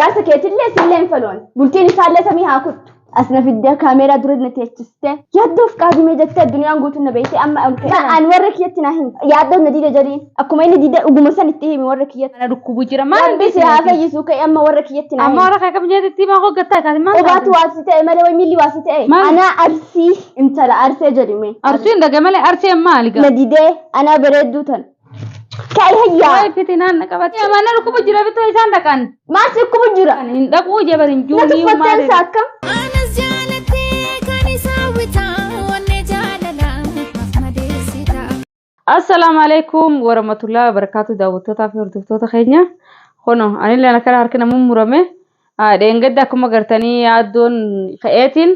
جاسك يتلي سلين فلون بلتيني سالة سميها كنت أصلا في الدنيا كاميرا درد نتيجته يادوف قاعد ميجت الدنيا نقول إنه بيتي أما أنا ورك يتناهين يادو نديد جرين أكو ما نديد وجمسان التهم ورك يت أنا ركوب جرا ما بس هذا يسوق أما ورك يتناهين أما ورك كم جد التهم هو قطع كذا ما وبات واسطة ما لو ميلي واسطة أنا أرسي أنت لا أرسي جريمة أرسي إنك جمال أرسي أما لقى نديده أنا برد دوتن كاي هيا واي فتنان نكبت يا ما أنا ركوب جرا بتوع إنسان دكان ما سيكون جرا إن دكوا جبرين جوني وما ساكم السلام عليكم ورحمة الله وبركاته دعوتنا في ردفتنا خيرنا خنو أنا اللي أنا كلا هركنا مرمى دينجد دكما قرتني عدون خياتين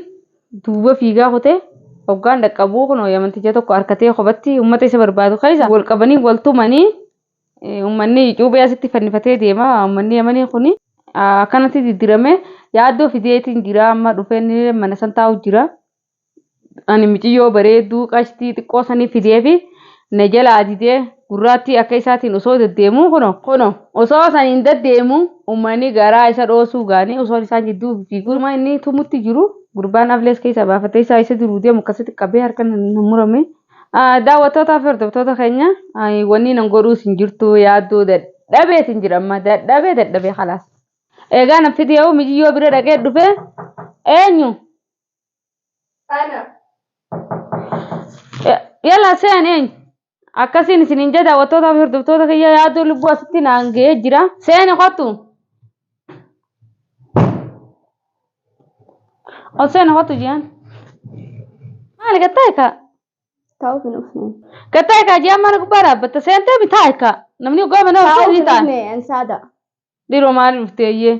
دوبا فيجا هوته وكان دكابو خنو يا من تجاتو كاركتي خبتي أمتي سبربادو خيزا والكبني والتو مني أمني جو بيا ستي فني فتى ديما أمني أمني خني كانت تدرمه يادو في ديتين جرا ما رفعني من سنتاو جرا أنا متيو بريدو كاشتي تقوسني في ديفي نجال عادية قراتي أكيساتي نصود الدمو خنو وصو سانين الدمو وماني غرا إسا روسو غاني وصو لسان جدو فيقول ما إني تموتي جرو قربان أفلس كيسا بافتي سايسا درودية مكاسة كبه هركن نمرمي دعوتو تافر دبتو خينيا واني ننقرو سنجرتو يادو دبه سنجرم دبه خلاص إيغا نفتي أو مجيو برا ركيد دفه إينيو أنا يلا سين إين akkasiin isinin jedha wattoota hordoftoota kiyya yaaduu lubbuu asitti naan ga'ee jira seeni qottu ol seeni qottu jiran maali gatta'e ka taa'u fi nufne gatta'e ka jiran mana gubbaa dhaabbatta seentee bitaa'e ka namni ugaa mana taa'u fi nufne ansaada dhiiroo maali dhufteeyyee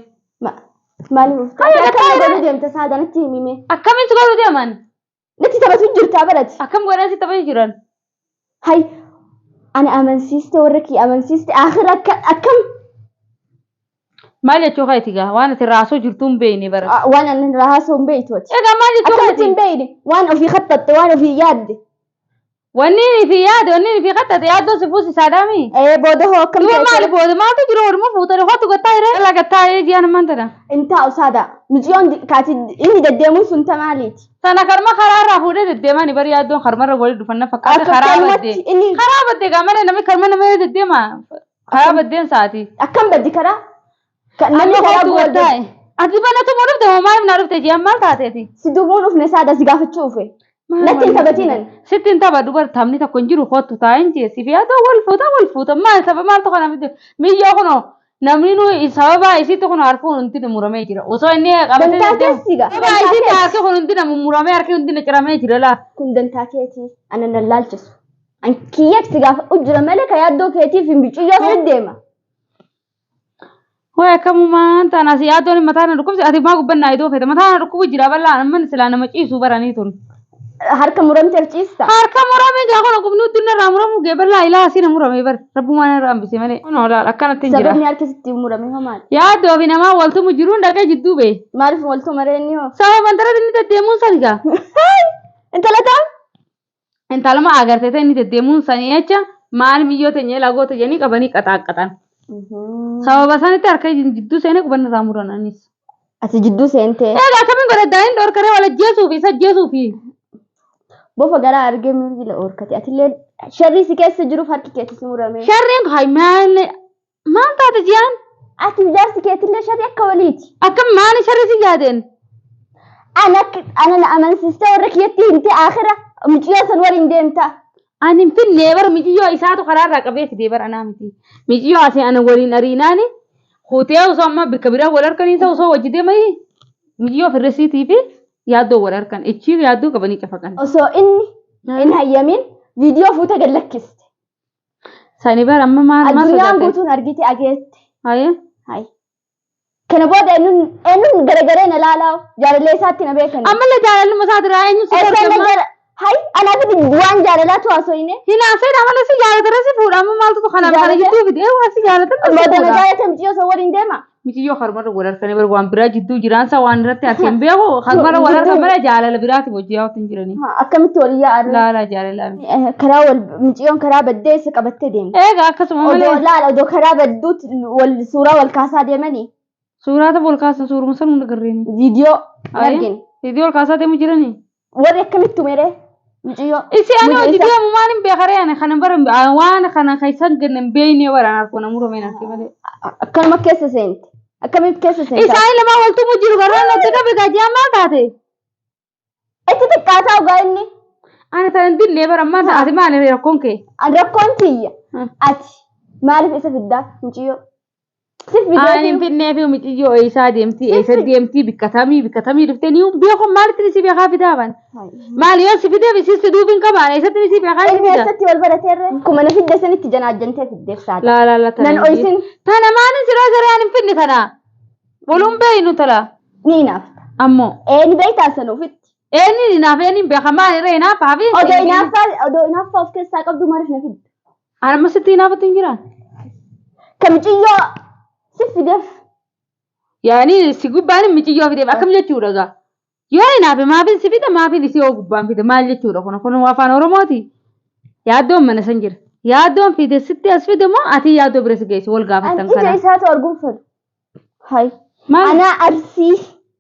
maali dhufte akkamitti godhu deemta saada natti himime akkamitti godhu deeman natti taphatu jirtaa barati akkam godhan si taphatu jiran هاي أنا أمنسيست وركي أمنسيست آخر أكم ما لي تشوفي تيجا وأنا تراسو جرتون بيني برا وأنا راسهم بيت وجه إيه ما لي تشوفي بيني وأنا في خطة وأنا في يد ونيني في يد ونيني في خطة يد دو سفوسي سادامي إيه بوده هو كم ما لي بوده ما تجرو ورمو فوتر هو تقطعي لا قطعي جي أنا ما أنتنا أنت أوسادا مليون كاتي إني دديمون سنت ماليت sana karma kharara fude dedema ni bari yadon kharmara wali dufanna fakata kharabade kharabade gamane nami karma nami dedema kharabade saati akkam baddi kara nami khatu wadai adibana to moduf de ma naruf te jamal taateti sidubun ufne saada sigafachuufe natti tabatinan sittin taba dubar tamni ta konjiru khotu tainje sifiya to wal futa ma saba mal to kana mi yo kono namni nu sababa isi to kono arfu unti murame jira oso inni qabate dantasiga ba isi ta ke kono unti murame arke unti kirame jira la kundan taketi anan lalchis an kiyek siga ujra malaka yaddo keti fi bichiyo fedema hoya kamu man ta nasi yaddo ni matana rukum ati ma gubanna ido feta matana rukum jira balla man silana machi su barani tun harka muram terchista harka murame ga kono gubnu dunna ramuram ge balla ila asina murame bar rabbu man ram bisi mane ono la akana tinjira sabni arke sitti murame hamal yaddo bina ma waltu mujurun daga jiddu be marif waltu mareni ho sama bandara dinni demun saniga انت لما اگرته ته ني demun sani echa mal miyo te nyela goto jeni kabani qataan sababa sani tar kay jiddu sene ko ban ramurana nis ati jiddu sente ega kamin gore dain dor kare wala jesu fi bofa gara arge mirgi la orkati atile sharri sikesse jiru farki keti simurame sharri hay mal man ta jian ati jar siketile sharri akawaliti akam man sharri sigaden انا امان سيستر وركيتي انت اخره مجيو سنور اندمتا انا في نيبر مجيو اساتو قرار رقبيت ديبر انا متي مجيو اسي انا ولين اريناني خوتيو سما بكبيره ولر كنيسه وسو وجدي مي مجيو في الرسيتي في يادو ولر كان اتشي يادو كبني كفكن سو ان هيامين فيديو فوتا جلكست ساني بار اما ما الدنيا بوتون ارجيتي اجيت هاي كنا بود انن غرغرين لالاو جارلي ساتي نبيكن اما لا جارل مساد رايني هاي انا بدي جوان جارلات واسوينه هنا سيد عمل سي جارل درسي فودا ما مالتو خنا خنا جدو فيديو واسي جارل ما ده جارل تمجيو صور اندما ميجيو خرمر ولر كني بر وان برا جدو جيران سا وان رت اسيم بيو خرمر ولر خمر جارل برات بوجيو تنجرني اكمت وليا لا جارل كراول ميجيون كرا بديس قبت دين ايغا كسمو لا دو كرا بدوت والصوره والكاسا ديمني Suuraa ta bolkaasa suuruma san hunda garreeni. Video argin. Video bolkaasaa deemu jirani. Warri akkamitti tumere? Muciyyoo. Isi ani hojii deemu maalin beekare ani kana bara waan kana kaisan gannan beeyne waraan arko namuro meen arke malee. Akkanuma keessa seente. Akkamitti keessa seente? Isaan lama waltu mujiru garaan natti qabe gajiyaa maal taate? Itti xiqqaataa ogaa inni. Ani tan dinne bara amma taate maal rakkoon kee? An rakkoon tiyya. Ati maaliif isa fiddaa muciyyoo? Ani finne fi muciyyoo isaa deemti bikkatamii dhuftee ni beeku maalitti si beekaa fidaaban? Maal yoo si fidee si duubin qabaan eessatti si beekaa ilmi eessatti wal barateerre kuma na fidde sanitti janaajjantee fiddeef saada. La Nan oisin. Tana maanin siraa garaan hin finne tana. Waluun beeynu tala. Ni naafta. Ammoo. Ni beeytaa sanuufitti. Ni naaf ni beeka maal irra hinaafa fi. Odoo inaaffaa of keessaa qabdu maaliif na fidde? Ani amma sitti hinaafatti hin jiraan. Kamichiyyoo si fideef. Yaani si gubbaan muciyyoo fideef akkam jechuudha gaa. Yoo hinaafe maafin si fide maafin isii yoo gubbaan fide maal jechuudha kun afaan Oromooti. Yaaddoon mana san jira. Yaaddoon fide sitti as fide moo ati yaaddoo bira si geessi wal gaafatan kana. Ija isaatu arguun fedhu. Hai. Maal? Anaa arsii.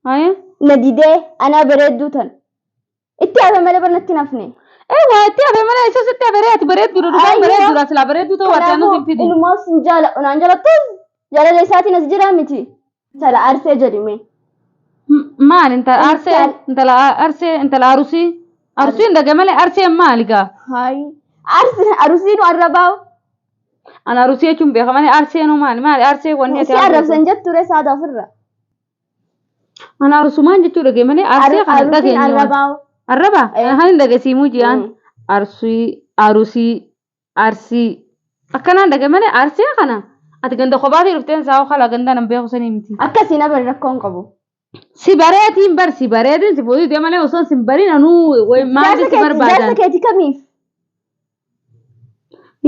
Hai. Na didee anaa bareedduu tan. Itti hafe malee barnatti nafne. Waa itti hafe malee isa sitti hafe ati bareedduu dhugaan bareedduu silaa bareedduu ta'uu adda anu sin fidi. Inumaa sin jaala unaan jalattus jaalala isaatiin as jira miti. Tala arsee jedhime. Maal intala arusii arusiin dhage malee arseen maali gaa? Hai. Arusiin warra baa'u. Ana arusii jechuun beeka malee arseenuu maali arsee wanni ati arrabsan jetture saada ofirra. Ana arusumaan jechuu dhage malee arsee kana dhageenya. Arrabaa baa'u. Arraba? Kan dhagesiimuu jiyaan arsii akkanaan dhage malee arsee kana ati ganda kophaatti dhufteen saawwa kalaa ganda nan beeku sanii miti. Akkasiin abal rakkoon qabu. Si bareetiin bar si bareetiin si fuudhii malee osoo si barin anuu maal si barbaadan. Jaarsa keeti kamiif?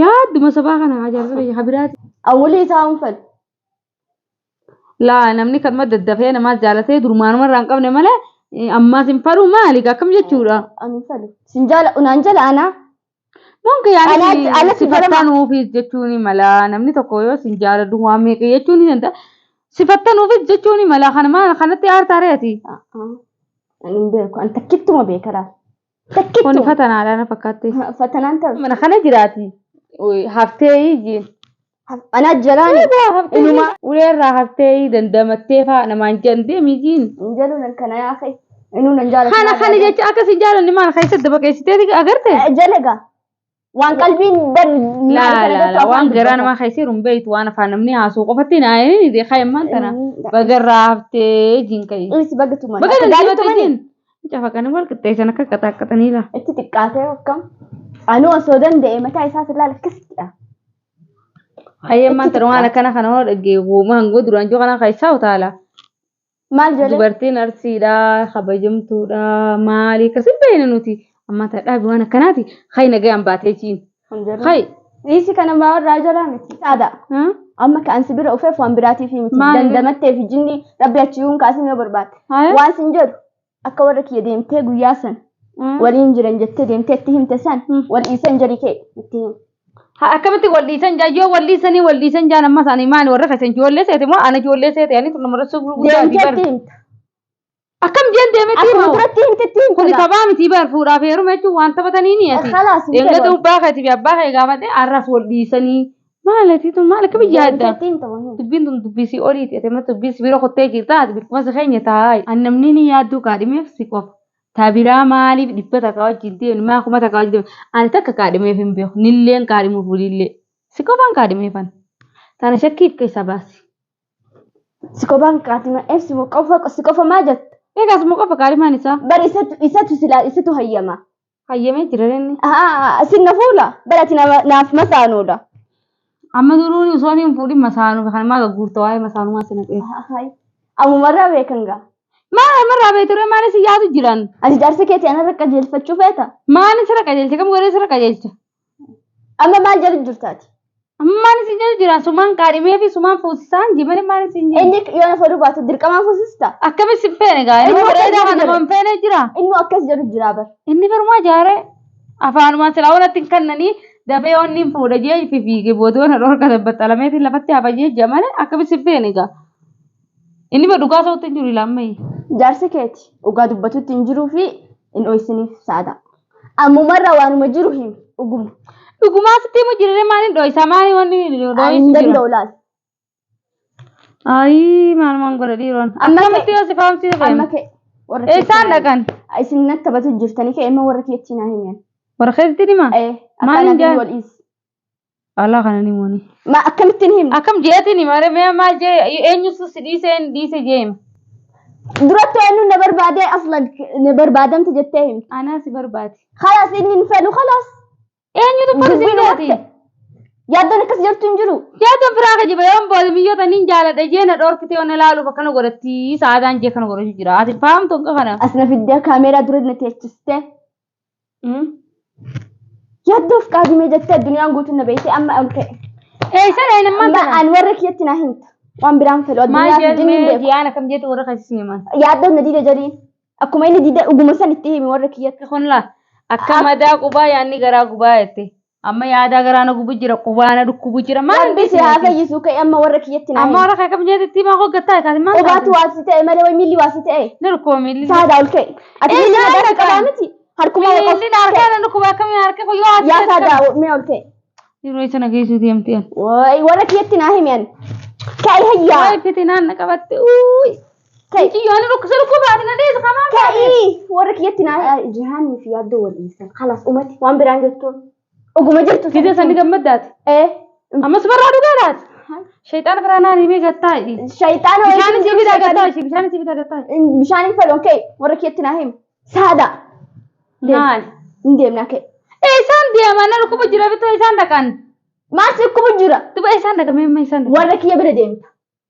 Yaadduma sabaa kana jaarsa habiraati. Awwalii isaa hunfal. Laa namni kan daddafee namaa jaalatee durmaanuma irraa hin qabne malee ammaa sin fadhu maali akkam jechuudha. Ani fadhu. Sin jaala unaan jala anaa. Monke yaani sifattanuufi jechuun mala namni tokko yoo sin jaaladhu waan meeqa jechuun danda'a. Sifattanuufi jechuun mala kana maal kanatti aartaareeti. Ani beeku an takkittuma beekara. Kuni fatanaadhaan fakkaatte. Fatanaan ta'u. Mana kana jiraati. Haftee jiin. Ana jalaan. Inuma uleerraa haftee dandamattee faa namaan jandee mijiin. Jaluun kana yaa kai. Inuu nan jaalatu. Kana jecha akka si jaalanni maal keessatti baqeessitee agarte? Jalaga. Waan qalbiin la waan garaa nama khaysirum beeytu waan afaan namni haasoo qofatti naayini de khayman tana bagarraa haftee jiin kai. Isi bagatuma. Bagatuma. Jafa kana wal qixxeessan akka qaxaqaxaniila. Itti xiqqaatee akkam. Anuu osoo danda'e mataa isaa sirraa lakkisiidha. Hayyammaan tana waan akkana kana hoo dhaggee hooma hangoo duraan joo kana keessaa utaala. Maal jedhe? Dubartiin arsiidha, kabajamtuudha, maali akkasii beeyna nuti. Amma ta'aa waan akkanaati. Hay nagayaan baatee jiin. Hay. Isi kana baarraa jala miti. Saada. Amma kan si bira ufeef waan biraatiif miti. Dandamattee fi jinni rabbi achiyuun kaasin yoo barbaade. Waan sin jedhu akka warra kiyya deemtee guyyaa san waliin jiran jettee deemtee itti himte san wal dhiisan jari kee itti him. Akkamitti wal dhiisan jaa wal dhiisan jaan amma isaanii maali warra keessan ijoollee seete moo ana ijoollee seete yaani tun namarra suuf guddaa deemtee himta. Akkam jeen deemetti akkuma duratti himtetti himta. Kuni kabaa miti bar fuudhaaf heeruma jechuun waan taphatanii ni ati. Eegata ubbaa keetii fi abbaa kee gaafate arras wal dhiisanii maalati tun maal akka biyya adda. Dubbiin tun dubbisii oliiti ati amma dubbisi bira kottee jirta ati bilkuma si keenya taa'aa. Ani namni ni yaadduu kaadhimeef si qofa. Tabiraa maaliif dhibbata kaa wajjin deemu maa kuma takka wajjin deemu ani takka kaadhimeef hin beeku nilleen kaadhimuuf waliillee si qofaan kaadhimeefan tana shakkiif keessa baasi. Si qofaan kaadhimeef si qofa maa jetta? Egaas moo qofa kaadhimaan isaa? Bari isatu silaa isatu hayyama. Hayyamee jira inni. Sinna fuula barati naaf masaanuudha. Amma duruun osoo hin fuudhin masaanuu kan maa gurgurta waa'ee masaanumaa sana qeessa. Ammumarraa beekanga. Maal marraa beekture maal si yaadu jiran? Ati jaarsa keetii anarra qajeelfachuu feeta? Maal sirra qajeelcha kam godhee sirra qajeelcha? Amma maal jedhu jirtaati? Amma maal si jedhu jira sumaan kaadhimee fi sumaan fuusisaan jimani maal si jedhu? Inni yoo na faduu baatu dirqamaan fuusista? Akkami si feene gaa? Inni bareedaa kan nama hin feene jira? Inni akkas jedhu jira bar. Inni barumaa jaaree afaanumaan silaa walatti kannanii dafee onni fuudha jee fiigee booda wana dhorka dabbaxalameetiin lafatti hafa jee jamane akkami si feene gaa? Inni ba dhugaa ta'utti hin jiru lammii. Jaarsi keeti dhugaa dubbatutti hin jiruu fi hin dhoysiniif saada. Ammumarra waanuma jiru hin dhuguma. Dhugumaa sitti mu jirre maaliin dhoysa maaliin wanni Ani hin danda'u laal. Ayi maal godha dhiiroon. Amma Akkamitti yoo si faamsiise Amma fe'ame? kee Eessaan dhaqan? isin natti taphatu jirtanii kee immoo warra keetti naa himiyan. Warra keessatti dhima? Maaliin jaan? Wal dhiisi. Allah kana ni mooni. Ma akkamittiin himna? Akkam jeetiin hima mee maal jee eenyutu si dhiise jeema? Duratti eenyu na barbaadee aslan na barbaadamte jettee himti. Anaa si barbaade. Khalaas inni hin fedhu khalaas. Eenyutu farsiiseeti? Yaaddoon akkas jirtu hin jiru. Yaaddoon biraa ka jiba yoon booda biyyoota niin jaaladha jeena dhoorkitee yoon ilaaluuf akkana godhatti saadaan jee kana godhachuu jira. Ati fahamtu akka kana. Asna fiddee kaameeraa dura na teechistee. Yaaddoof qaadimee jettee addunyaan guutuun na beektee amma ol ka'e. Eessa dha nammaan Amma an warra kiyyatti naa himta. Waan biraan fedhu addunyaa fi jinni hin beeku. Jiyaan akkam jeetu warra keessi himan. Yaaddoon na diida jaliin. Akkuma inni diida dhuguma san itti himi warra kiyyatti. Kun laa akka madaa qubaa yaanni garaa gubaa jette. Amma yaadaa garaa na gubu jira qubaa na dhukkubu jira maal Rabbisi haa fayyisu ka'e amma warra kiyyatti naa amma himi. warra kee akkam jeetti maa hoggattaa kaati maal Qubaatu waasi ta'e malee way miilli waasi ta'e. na dhukkuma miilli Saada ol ka'e. Ati miilli nagaa qabaa miti. Harkuma miilli na harkaa na dhukkuba akkamii harka ko yoo yaa saada mee ol ka'e. yeroo isa nageessuu deemteen Way warra kiyyatti naa himiyan. Ka'e hayyaa. waa'ee fitinaan na qabatte uui Ka'e. Kiyyoon dhukkusa dhukkubaati na deessa kamaa Ka'ii warra kiyyatti naa jihaanii fi yaaddoo wal dhiisan. Khalaas umati waan biraan jettuun. Dhuguma jirtu. gidee sani gammaddaati ammas barraa dhugaadhaati shayxaana biraa naan himee gattaa Shayxaana bishaan si bitaa gattaa bishaan si bitaa gattaa bishaan hin fedhu ka'e warra kiyyatti naa himi. Saada. maal Hin deemna ka'e. isaan deemaa na dhukkuba jira bitoo isaan dhaqan Maal si dhukkubu jira? duba isaan dhaqamee amma isaan dhaqan Warra kiyya bira deemta.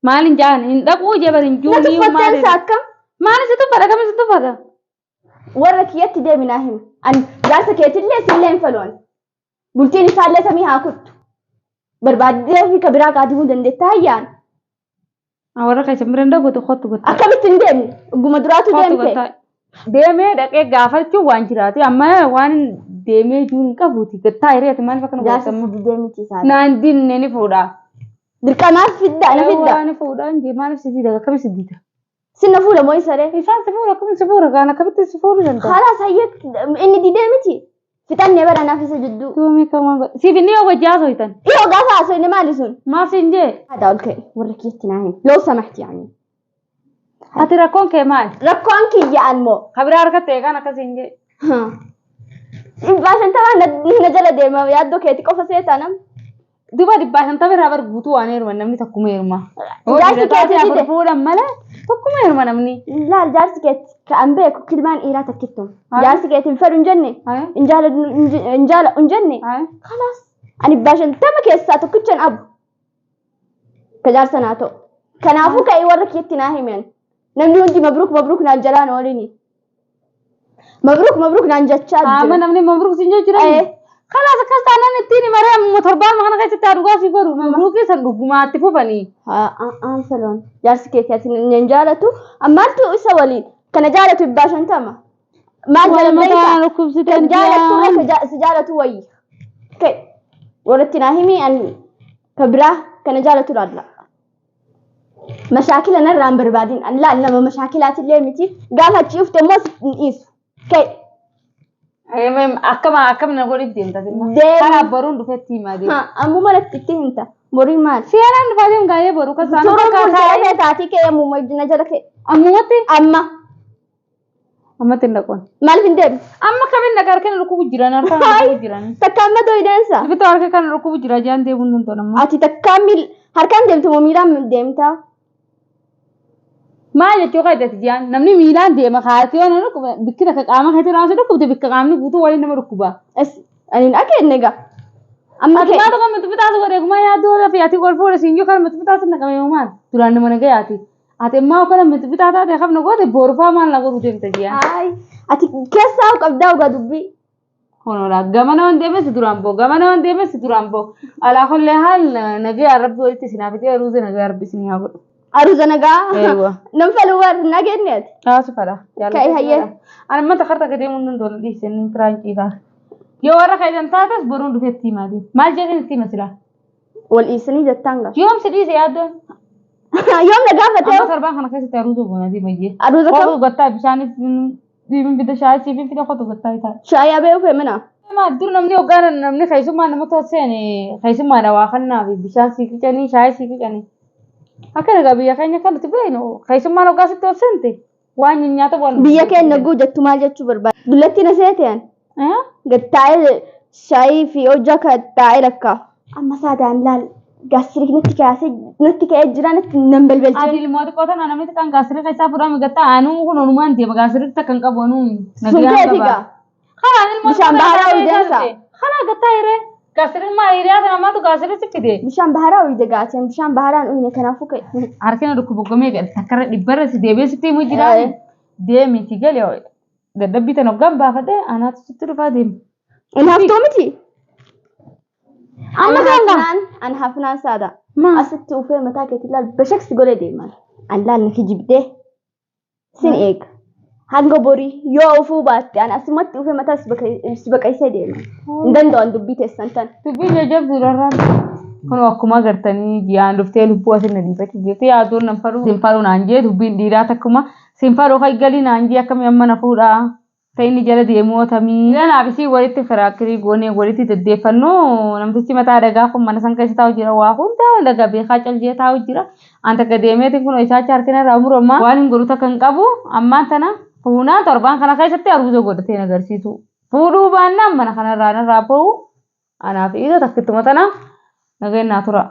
maalin jaan hin dhaquu jebar hin Na juunii tuffatteen maal akkam? maal si tuffata kami si tuffata Warra kiyyatti deemi naa himi. Ani jaarsa keetillee sillee hin fedhu ani. Bultiin isaallee samii haa kuttu. Barbaaddee fi kabiraa qaadimuu dandeetta hayyaan. warra keessan bira hin dhabuutu kottu gotta Akkamitti hin deemne? Dhuguma duraatu kottu deemte. gotta deemee dhaqee gaafachuun waan jiraate amma waan deemee jiru hin qabuuti gattaa hiriyaati maaliif akkana Jaarsa godhatamu fidee miti isaati. naan dinne ni fuudha Dirqamaaf fidda na fidda. waan fuudha injii maaliif si diida akkami si diida Sinna fuudha moo isa ree? isaan si fuudha akkami si fuudha gaan akkamitti si fuudhu danda'a Khalaas hayyee inni didee miti. Fixannee bara naaf isa jidduu. tuumii kamaan godha siif inni yoo wajjaa soitan Yoo gaafa haasoo inni maali sun? maaf siin jee Hada ol ka'e warra kiyyatti naa himi. Loo samaxti yaani. ati rakkoon kee maali Rakkoon kiyyaan moo? kabiraa harkatti eegaan akkasiin jee Dhibbaa shantamaa na jala deema yaaddoo keetti qofa seetaa nam. duba dhibbaa shantama irraa bar guutuu waan heeruma namni takkuma heeruma Jaarsi keetti dide. fuudhan malee takkuma heeruma namni Laal jaarsi keetti ka'an beeku kilmaan dhiiraa takkittu. Jaarsi keetti hin fedhu hin jenne. Haa? Hin jaala hin jenne. Haa? Khalaas. Ani dhibbaa shantama keessaa tokkichan abu. Ka jaarsa naa ta'u. Kanaafuu ka'ee warra kiyyatti naa himan. Namni hundi mabruuk naan jalaan oolini. Mabruuk naan jechaa amma jira. namni mabruuk siin jechuu Eh. kanaas akkas taanaan ittiin maree amma torbaan kana keessatti haa dhugaa si godhu mabruukii san dhugumaatti fufanii Aan saloon jaarsi keetti ati hin jaalatu ammaaltu isa waliin kana jaalatu dhibbaa shantama. Maal Wal mataa jaalatu dhukkubsite kan jaalatu si jaalatu wayyi. Ka'e warratti naa himi ani ka biraa kana jaalatu laalla. Mashaakila narraan barbaadin an laal nama mashaakilaatiillee miti gaafa achi dhufte immoo hin dhiisu. Ka'e akkam na godhiif deemtas immoo Deemu. kanaaf boruun dhufetti himaa deemu ammoo malatti itti himta boriin maal? siyaanaan dhufaa deemu gaayee boru kasaan Turuun bultee taatii ka'e ammuma na jala ka'e. ammumatti Amma ammatti hin dhaqoon maaliif hin deemne? amma kamin dhagaa harkeen dhukkubu jiran harkaan dhukkubu jiran Takka amma doyideensa. bitaa harka kana dhukkubu jira jaan deemuun hin tolan Ati takka harkaan deemtu moo miilaan deemta? maal jechuu qaydati jaan namni miilaan deema kaayatti yoo nama dhukkuba bikki takka qaama keetti raamsa dhukkubte bikka qaamni guutuu waliin nama dhukkuba Ani hin akeenne gaa. Amma ati ka'e. maa tokko mitu bitaasu godheekumaa yaaduu lafi ati ol fuudha siin yoo kana mitu bitaasu naqame maal duraan nama nagayaati ati immoo kana mitu bitaa taate hafna goote boorufaa maal na godhu deemta jiyaan Hayi. Ati keessaa qabdaa ugaa dubbii. honola gamana waan deemesi duraan boo gamana waan deemesi duraan boo alaa kollee haal nagaya rabbi walitti sinaafitee ruuze nagaya rabbi sinii haa godhu Aruuza nagaa. Eewa. Nam falu war nagenneet. Taasu fada. Ka'e hayyee. Ani mata karta gadi mun dole dhiisen ni tiraanchiidha. Yoo warra kayyan taatas boruun dhufetti maali. Maal jedhin itti masila. Wal dhiisanii jettaan gaa. Yoom si dhiise yaaddoon. يوم نقافة أما سربان خنا كيس تاروزو بنا دي ميجي أروز خذوا كم قطع بشاني دي من بده شاي سيفين في خذوا قطع تاع شاي أبي وفي منها ما أدري نمني وقارن نمني خيسو ما نمو توسيني خيسو ما نواخنا بشان سيكي جاني شاي سيكي جاني أكيد قبي أخيني كانوا تبينه خيسو ما نوقاسي توسنتي وين نياتا بون بيا كان نقول جت مال جت بربا دلتي نسيتين إيه قد تعال شاي في وجهك تعال لك أما سادان لا قصرك نتك أجرا نتنبل Adi بالجن limu kota na namni kan gasri kaisa pura mi gata anu kuno numan dia gasri ta kan ka bonu سنتي تيجا khala ni mo بشان بهرا ويدنسا khala gata ire gasri ma ire ada nama tu gasri sikide بشان بهرا ويدقاتين بشان بهرا إنه كان فوق arkena du kubo gome ga takara dibara si debe sitti mu jira de mi tigale o da dabbita no gamba fade ana tuturu fadim أنا هفتومتي amma ganga أنا هفنان سادة ما أست وفي متاكة تلال بشكل تقولي ديما أن لا نكي جبده سين إيك هنگو بوري يو وفو بات أنا أسمت وفي متا سبك أي سيدي ديما ندن دون دبيت السنتن tubbi jajab zuraran kono akkuma gartanii jiyaan dhuftee lubbuu asin na dhiifatti jirti yaaduun nan faru sin faru naan jee dubbiin dhiiraa takkuma sin faru kai galii naan jee akkami amma na fuudhaa ta'inni jala deemuu tamii naaf isii walitti firaakirii goonee walitti deddeeffannoo namtichi mataa dhagaa kun mana san keessa taa'u jira waa hunda dhagaa beekaa callee taa'u jira anta gadeemeetiin kun isaacha harkina irraa muramaa waan hin godhuta kan qabu ammaan tana fuunaan torbaan kana keessatti arguusa godhatee agarsiisu fuudhuu baannaan mana kanarraa narraa ba'u anaaf isa takkittuma tana nageen naa tura.